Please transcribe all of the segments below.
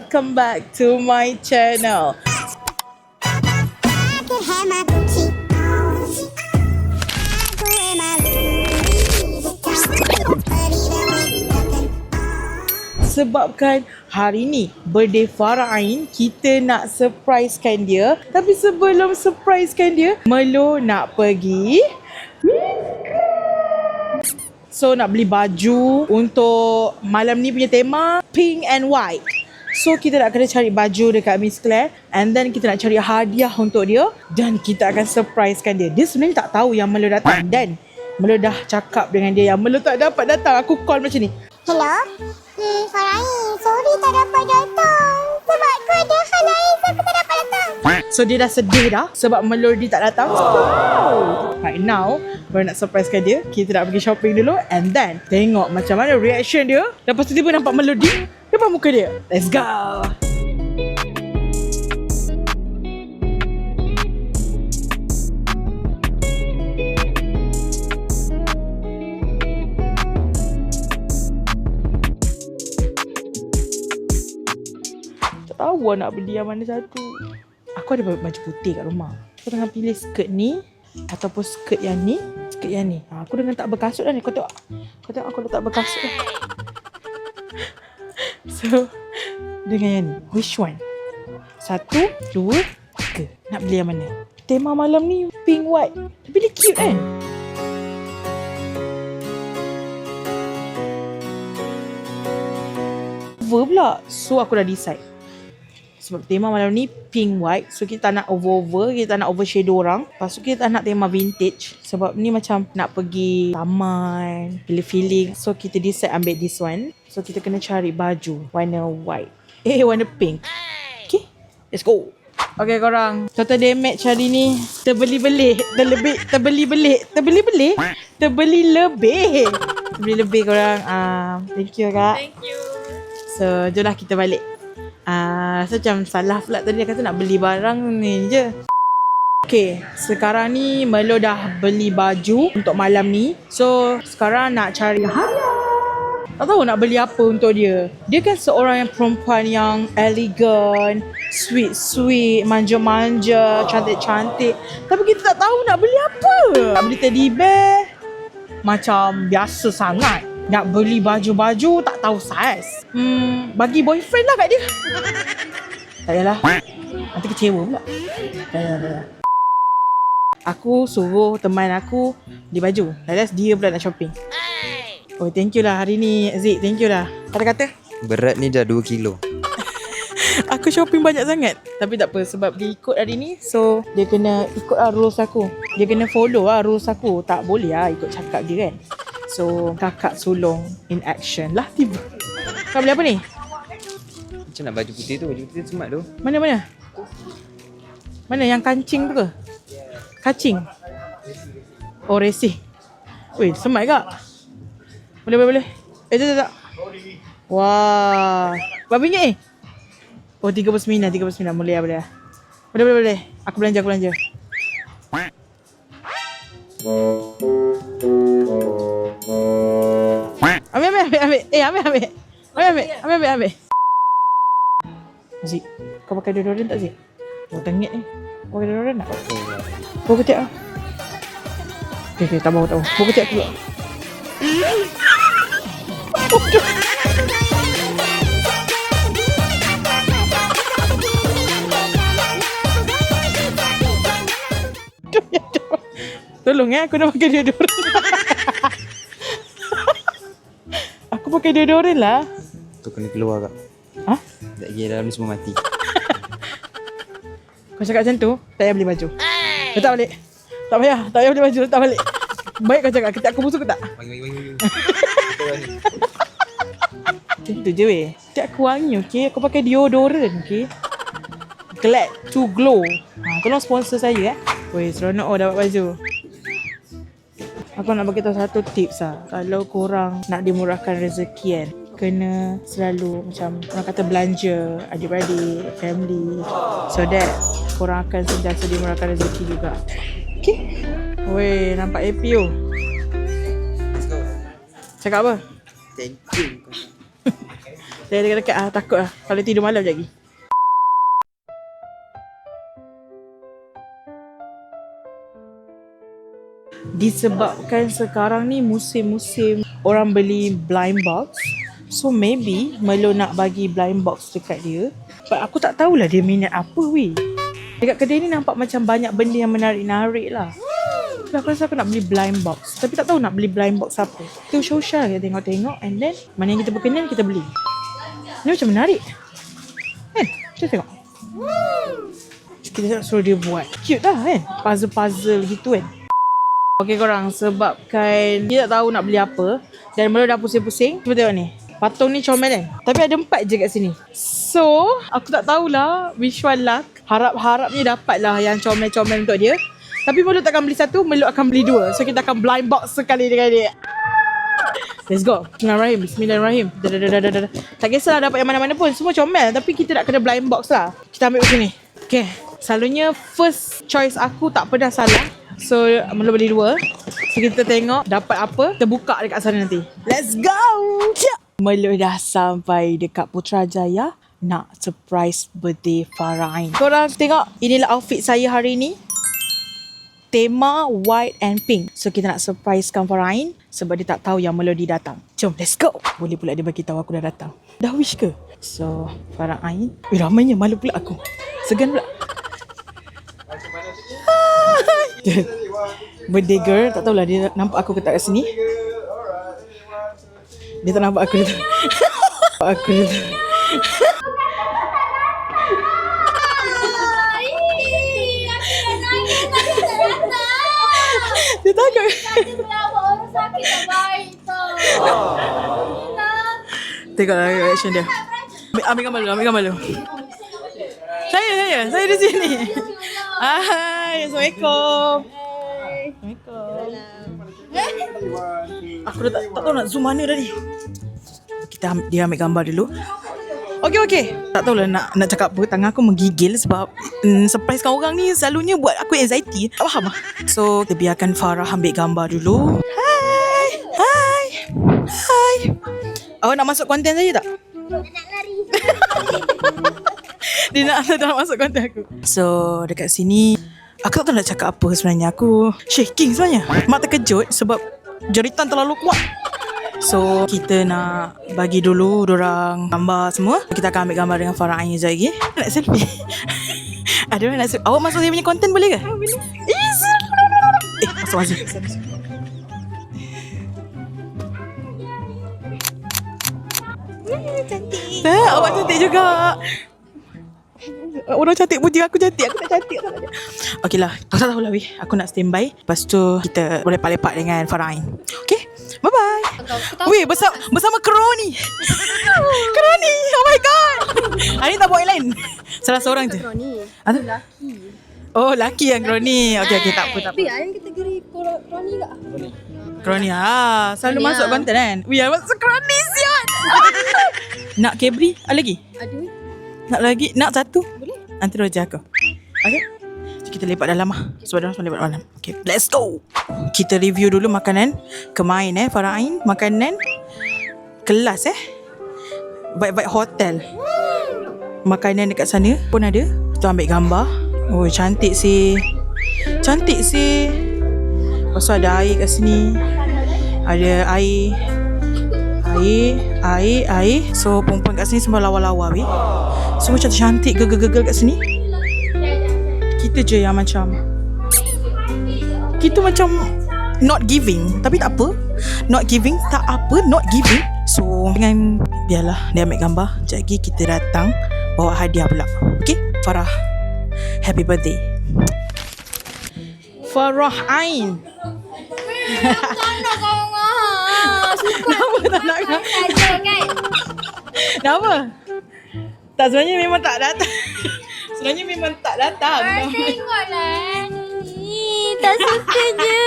welcome back to my channel. Sebabkan hari ni birthday Farah Ain, kita nak surprisekan dia. Tapi sebelum surprisekan dia, Melo nak pergi so nak beli baju untuk malam ni punya tema pink and white. So kita nak kena cari baju dekat Miss Claire, and then kita nak cari hadiah untuk dia, dan kita akan surprisekan dia. Dia sebenarnya tak tahu yang Melo datang, dan Melo dah cakap dengan dia yang Melo tak dapat datang. Aku call macam ni. Hello? Farah Ain, sorry tak dapat datang. Sebab aku ada hal lain, so aku tak dapat datang. So dia dah sedih dah sebab Melody tak datang. Right now, baru nak surprisekan dia. Kita nak pergi shopping dulu, and then tengok macam mana reaction dia. Lepas tu tiba nampak Melody depan muka dia. Let's go. Tahu nak beli yang mana satu. Aku ada baju putih kat rumah. Aku tengah pilih skirt ni ataupun skirt yang ni. Skirt yang ni. Aku dengan tak berkasut dah ni. Kau tengok aku letak berkasut dah. So dengan yang ni, which one? 1, 2, 3. Nak beli yang mana? Tema malam ni pink white. Tapi dia cute kan? Over pula. So aku dah decide. Sebab tema malam ni pink white. So kita tak nak over-over, kita tak nak overshadow orang. Lepas tu kita tak nak tema vintage. Sebab ni macam nak pergi taman, feeling. So kita decide ambil this one. So kita kena cari baju warna white, warna pink. Okay, let's go. Okay korang, total damage hari ni terbeli-beli lebih korang. Thank you kak. Thank you. So jomlah kita balik. So macam salah pula tadi, dia kata nak beli barang ni je. Okay, sekarang ni Melo dah beli baju untuk malam ni. So sekarang nak cari hadiah. Tak tahu nak beli apa untuk dia. Dia kan seorang yang perempuan yang elegan, sweet, manja-manja, cantik-cantik. Tapi kita tak tahu nak beli apa. Nak beli teddy bear macam biasa sangat. Nak beli baju-baju tak tahu saiz. Bagi boyfriend lah kat dia. Tak payahlah, nanti kecewa pula. Tak payah. Aku suruh teman aku beli baju, last dia pula nak shopping. Oh thank you lah hari ni Zik, thank you lah. Kata-kata berat ni dah 2 kilo. aku shopping banyak sangat. Tapi tak apa, sebab dia ikut hari ni, so dia kena ikut lah rules aku. Dia kena follow lah rules aku. Tak boleh lah ikut cakap dia kan. So kakak sulung in action lah tiba. Kau beli apa ni? Macam nak baju putih tu, baju putih tu smart tu. Mana? Mana yang kancing tu ke? Kacing? Oh racing. Weh smart kak. Boleh. Tak. Wah. Berapa ringgit ni? Oh 39 boleh. Boleh. Aku belanja. Ambil. Zik, kau pakai deodorant tak Zik? Oh tengik ni. Kau pakai deodorant tak? Bau ketiak lah. Okay, tak bau. Bau ketiak aku pula. Tolong aku dah pakai deodorant. Aku pakai deodorant lah. Tu kena keluar kak. Ha? Tak kira dalam ni semua mati. Kau cakap macam tu, tak payah beli baju. Letak balik. Tak payah beli baju, letak balik. Baik kau cakap, ketiak aku busuk ke tak? Bagi. Macam tu je weh. Ketiak aku wangi, okay? Aku pakai deodorant, okay? Glad to glow. Tolong sponsor saya Weh, seronok dapat baju. Aku nak bagi tahu satu tips lah. Kalau korang nak dimurahkan rezeki kan, kena selalu macam orang kata belanja adik-beradik, family, so that korang akan sentiasa dimurahkan rezeki juga. Okay? Weh, nampak happy oh. Let's go. Cakap apa? Thank you. Saya dekat-dekat takut lah. Kalau tidur malam je lagi. Disebabkan sekarang ni musim-musim orang beli blind box, so maybe Melo nak bagi blind box dekat dia. But aku tak tahulah dia minat apa weh. Dekat kedai ni nampak macam banyak benda yang menarik-narik lah. So aku rasa aku nak beli blind box, tapi tak tahu nak beli blind box apa. Kita usah-usah je tengok-tengok, and then mana yang kita berkenan kita beli. Ni macam menarik kan? Kita tengok. Kita nak suruh dia buat. Cute lah kan? Puzzle-puzzle gitu kan. Okay korang, sebabkan dia tak tahu nak beli apa dan Melo dah pusing-pusing. Cuba tengok ni. Patung ni comel kan? Tapi ada 4 je kat sini. So, aku tak tahulah which one lah. Harap-harapnya dapat lah yang comel-comel untuk dia. Tapi Melo takkan beli satu, Melo akan beli 2. So, kita akan blind box sekali dengan dia. Let's go. Bismillahirrahmanirrahim. Bismillahirrahmanirrahim. Tak kisahlah dapat yang mana-mana pun. Semua comel. Tapi kita nak kena blind box lah. Kita ambil macam ni. Okay. Selalunya first choice aku tak pernah salah. So, Melo beli 2. So, kita tengok dapat apa. Kita buka dekat sana nanti. Let's go! Melo dah sampai dekat Putrajaya nak surprise birthday Farah Ain. Korang tengok, inilah outfit saya hari ni. Tema white and pink. So, kita nak surprisekan Farah Ain sebab dia tak tahu yang Melody datang. Jom, let's go! Boleh pula dia bagi tahu aku dah datang. Dah wish ke? So, Farah Ain. Ramainya, malu pula aku. Segan pula. Birthday girl, tak tahulah dia nampak aku ke tak kat sini. Dia tak nampak aku dia. Aku dia. Dia takut. Tengoklah reaction dia. Ambil gambar dulu. Saya di sini. Hai, Assalamualaikum. Aku dah tak tahu nak zoom mana dah ni. Dia ambil gambar dulu. Okey. Tak tahulah nak cakap apa. Tangan aku menggigil sebab surprisekan orang ni selalunya buat aku anxiety. Tak faham lah. So, kita biarkan Farah ambil gambar dulu. Hai. Awak nak masuk konten saya tak? Nak lari. Dia nak masuk konten aku. So, dekat sini aku tak tahu nak cakap apa sebenarnya. Aku shaking sebenarnya. Mak terkejut sebab jeritan terlalu kuat. So, kita nak bagi dulu dorang gambar semua. Kita akan ambil gambar dengan Farah Ain sekejap lagi. Nak selfie. Ada orang nak selfie. Awak masuk saya punya konten boleh ke? Boleh. Masuk. Cantik. Awak cantik juga. Orang cantik puji aku cantik. Aku tak cantik. Okey lah. Aku tak tahulah weh. Aku nak standby. Lepas tu kita boleh lepak-lepak dengan Farah Ain. Okay. Bye-bye. Weh, bersama Kroni. Kroni. Oh my god. Hari ni tak buat yang lain. Salah seorang je. Kroni. Lelaki. Oh, lelaki yang Kroni. Okey, tak apa. Tapi ada yang kategori Kroni tak? Kroni. Selalu masuk konten kan. Weh, masuk Kroni siap. Nak Kebri? Ada lagi? Ada. Nak lagi? Nak satu? Boleh. Nanti roja aku. Okay. Kita lepak dalam lah. Sebab dalam semua lepak dalam. Okay, let's go. Kita review dulu makanan. Kemain Farah Ain. Makanan kelas Baik-baik hotel. Makanan dekat sana pun ada. Kita ambil gambar. Oh, cantik sih. Lepas tu ada air kat sini. Ada air. So perempuan kat sini semua lawa-lawa weh. Semua cantik gegel-gegel kat sini. Kita je yang macam not giving. Tapi tak apa. Not giving. So dengan biarlah dia ambil gambar. Sekejap lagi kita datang bawa hadiah pula. Okay Farah, happy birthday Farah Ain. Kenapa tak nak kau? Kenapa? Tak, sebenarnya memang tak datang. Tengoklah ni. Tak suka je.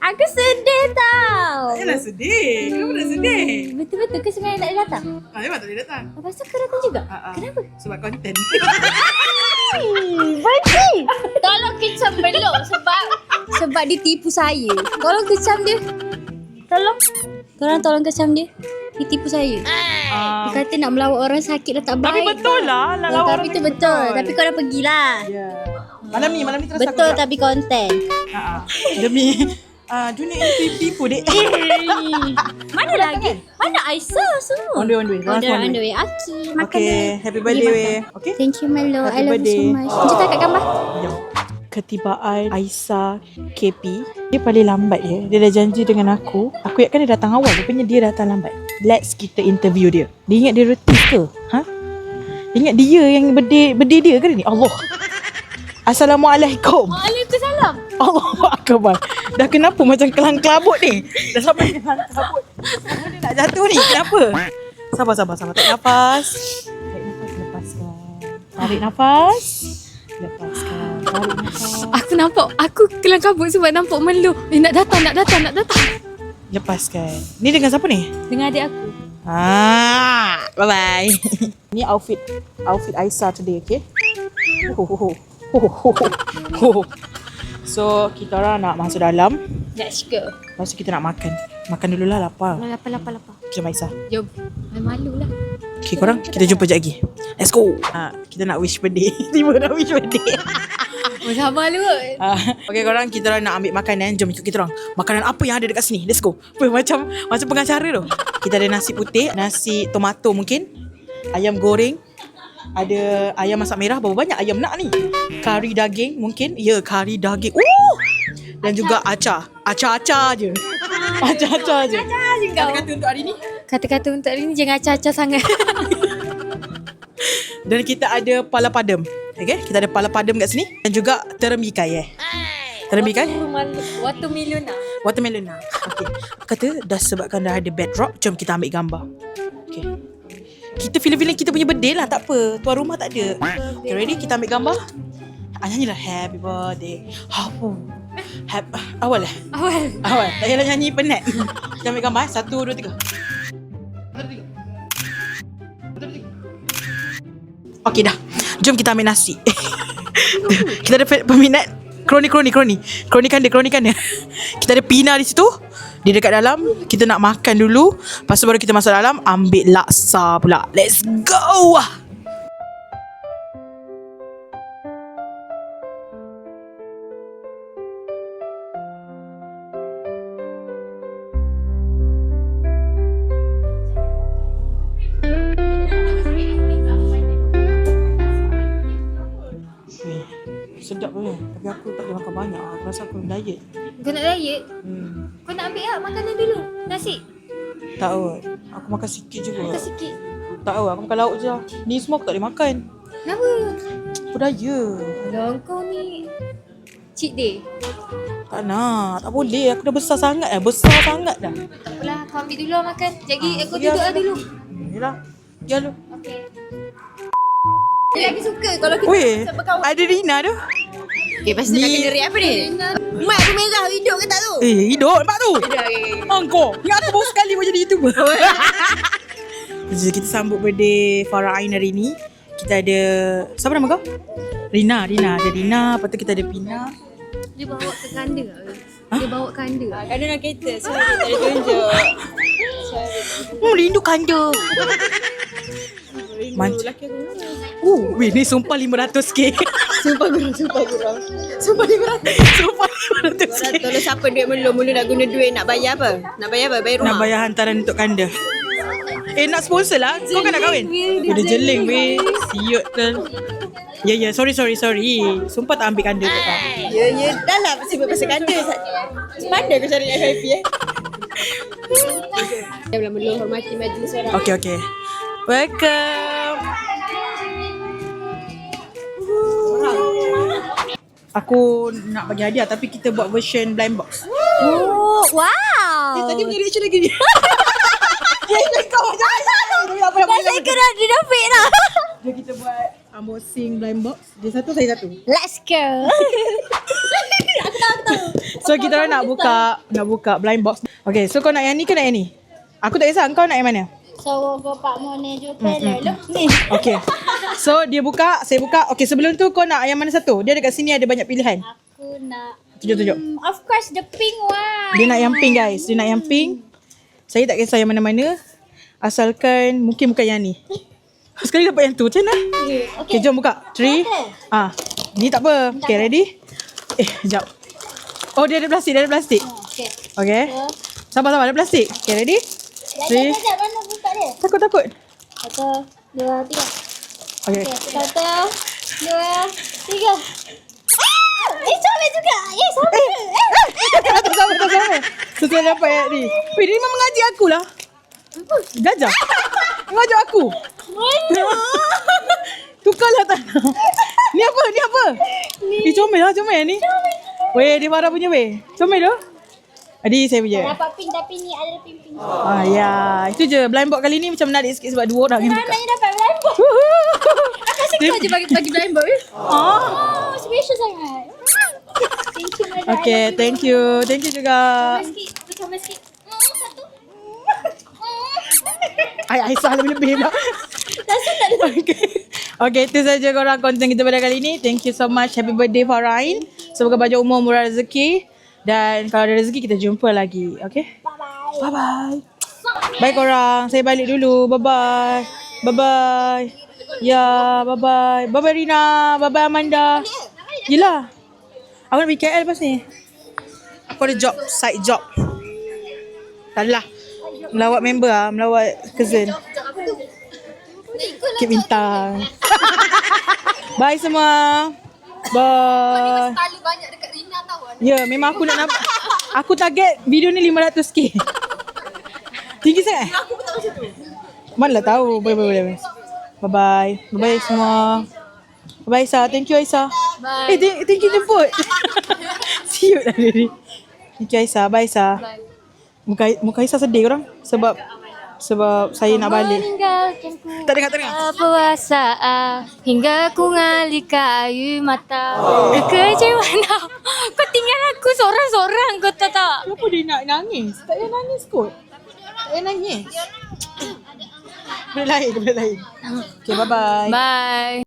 Aku sedih tau. Tak payahlah sedih. Kenapa nak sedih? Betul-betul ke sebenarnya tak boleh datang? Memang tak boleh datang. Lepas tu kau datang juga? Kenapa? Sebab konten. Benci. Tolong kecam belum sebab dia tipu saya. Tolong kecam dia. Tolong kecam dia. Dia tipu saya. Ah, Dia kata nak melawat orang sakit dah tak baik. tapi betul lah. Nak lawan Tapi orang tu ni betul. Tapi kau dah pergilah. Ya. Malam ni terus Betul aku tapi konten. demi dunia ini tipu dek. Mana lagi? Mana Aisyah semua? On the way. Oh, dia on the way. Aki, makan Okay, dulu. happy Pergi birthday. makan. Okay. Thank you Melo. Happy I love you so birthday. much. Jom kat gambar. Jom. Ketibaan Aisyah KP. Dia paling lambat dia. Dia dah janji dengan aku. Aku ingatkan dia datang awal. Rupanya dia datang lambat. Let's kita interview dia. Dia ingat dia retif ke? Ha? Dia ingat dia yang birthday dia ke ni? Allah. Assalamualaikum. Waalaikumsalam. Allahu Akbar. Dah kenapa macam kelang kelabut ni? Dah sampai kelang kelabut. Semua dia nak jatuh ni. Kenapa? Sabar. Tarik nafas. Tarik nafas. Lepaskan. Tarik nafas. Aku nampak. Aku kelang kabut sebab nampak Melo. Nak datang. Lepaskan. Ni dengan siapa ni? Dengan adik aku. Bye bye. Ni outfit Aisyah today, okay? So kita orang nak masuk dalam. Let's go. Lepas tu kita nak makan. Makan dululah, lapar. Lapar. Jom Aisyah. Jom. Malu lah. Okay korang, kita jumpa sekejap lagi. Let's go. Kita nak wish birthday. Tiba nak wish birthday. Sabar lu. Okay korang, kita orang nak ambil makanan. Jom ikut kita orang. Makanan apa yang ada dekat sini? Let's go. Macam pengacara tu. Kita ada nasi putih, nasi tomato mungkin, ayam goreng, ada ayam masak merah. Berapa banyak ayam nak ni? Kari daging mungkin. Ya, kari daging. Dan juga acar. Acar je. Acar je. Kata-kata untuk hari ni. Kata-kata untuk hari ni jangan acah-acah sangat. Dan kita ada pala padam. Okay, kita ada pala padam kat sini. Dan juga terem ikai Terem ikai? Watermelon lah. Okay. Kata dah sebabkan dah ada backdrop, jom kita ambil gambar. Okay. Kita feeling kita punya birthday lah, tak apa. Tuan rumah tak ada. Okay, ready? Kita ambil gambar. Nyanyilah happy birthday. Awal. Tak payahlah nyanyi penat. Kita ambil gambar. 1, 2, 3. Okay dah. Jom kita ambil nasi. Kita ada peminat Kroni kanda. Kita ada Pina di situ. Dia dekat dalam. Kita nak makan dulu. Lepas tu baru kita masuk dalam. Ambil laksa pula. Let's go. Sedap tu. Tapi aku tak boleh makan banyak. Aku rasa aku diet. Kau nak diet? Kau nak ambil tak makanan dulu? Nasi? Tak kot. Aku makan sikit je kot. Makan sikit. Tak kot. Aku makan lauk je lah. Ni semua aku tak boleh makan. Kenapa? Aku daya. Kalau kau ni cheat day. Tak nak. Tak boleh. Aku dah besar sangat dah. Tak apalah, kau ambil dulu lah makan. Jadi aku pergi duduk lah. lah dulu. Yelah. Pergi lah lu. Okay. Dia lagi suka kalau kita Weh, ada Rina tu. Okay, pasal nak kena react apa ni? Mat aku merah hidup ke tak tu? Hidup nampak tu. Angkor. Ingat aku baru sekali buat jadi YouTuber. Jadi kita sambut birthday Farah Ain hari ni. Kita ada, siapa nama kau? Rina. Ada Rina. Lepas tu kita ada Pina. Dia bawa ke kanda ke? Dia bawa kanda. Kanda nak kereta. So dia tak boleh tunjuk. Rindu kanda. Lelaki aku mana? Weh, ni sumpah 500k. Sumpah gurau. Sumpah 500k. Tolong siapa duit mula nak guna duit nak bayar apa? Bayar rumah? Nak bayar hantaran untuk kanda. Nak sponsor lah. Kau kan nak kahwin? Udah jeling weh. Siut tu. Ya, sorry. Sumpah tak ambil kanda tu tak. Ya, dah lah sibuk pasal kanda. Pandai kau cari FIP Dia belum hormati majlis orang. Okay. Welcome. Aku nak bagi hadiah tapi kita buat version blind box. Oh, wow. Tadi punya reaction lagi ni. Dia ikut kau macam Saya kena dinafik dah. Jom kita buat unboxing blind box. Dia satu, saya satu. Let's go. So kita orang nak buka blind box. Okay, so kau nak yang ni ke nak yang ni? Aku tak kisah, kau nak yang mana? So, bapak mau nejo pelek ni. Okay. So dia buka, saya buka. Okay, sebelum tu kau nak yang mana satu? Dia dekat sini ada banyak pilihan. Aku nak Tunjuk. of course the pink one. Dia nak yang pink guys. Dia nak yang pink. Saya tak kisah yang mana-mana. Asalkan mungkin bukan yang ni. Sekali dapat yang tu. Macam mana? Okay, jom buka. 3. Ni tak apa. Okay, ready? Sekejap. Oh, dia ada plastik. Okay. Sabar, ada plastik. Okay, ready? 3. Mana buka dia? Takut. 1, 2, 3. Okay. 1, 2, 3. Sama juga. Tak sama. Sesuai dapat yang ni. Weh, dia memang mengaji aku lah. Gajah. Mengajar aku. Tukarlah tanah. Ni apa? Comel ni. Weh, dia marah punya weh. Comel tu. Adik saya punya. Dapat pink tapi ni ada pink. Ya. Itu je. Blind box kali ni macam menarik sikit sebab 2 orang yang buka. Maknanya dapat blind box. Kau je bagi blind box. Oh, special sangat. Thank you, my darling. Okay, thank you. Thank you juga. Comel sikit. Satu. Aisyah lebih-lebih pula. Okay, itu saja korang konten kita pada kali ni. Thank you so much. Happy birthday Farain. Semoga baju umur murah rezeki. Dan kalau ada rezeki kita jumpa lagi. Okay? Bye-bye. Bye korang. Saya balik dulu. Bye-bye. Ya, bye-bye. Bye-bye Rina. Bye-bye Amanda. Yelah. Aku nak pergi KL lepas ni. Aku ada job. Side job. Tak adalah. Melawat member lah. Melawat cousin. Kip bintang. Bye semua. Bye. Kali banyak dekat Rina tau. Ya, memang aku nak nampak. Aku target video ni 500k. Tinggi sangat. Aku pun tak macam tu. Mana lah tahu. Boleh. Bye-bye. Bye-bye semua. Bye Aisyah. Thank you Aisyah. Bye. Thank you jemput. Siut dah dia ni. Thank you Aisyah. Bye Aisyah. Muka Aisyah sedih korang. Sebab saya nak balik. Tak dengar. Puasa hingga ku ngali kayu mata. Kekecewaan tau. Kau tinggal aku seorang-seorang, kau tahu tak? Kenapa dia nak nangis? Tak payah nangis kot. Tak payah nangis. Boleh lain. Okay, bye-bye. Bye.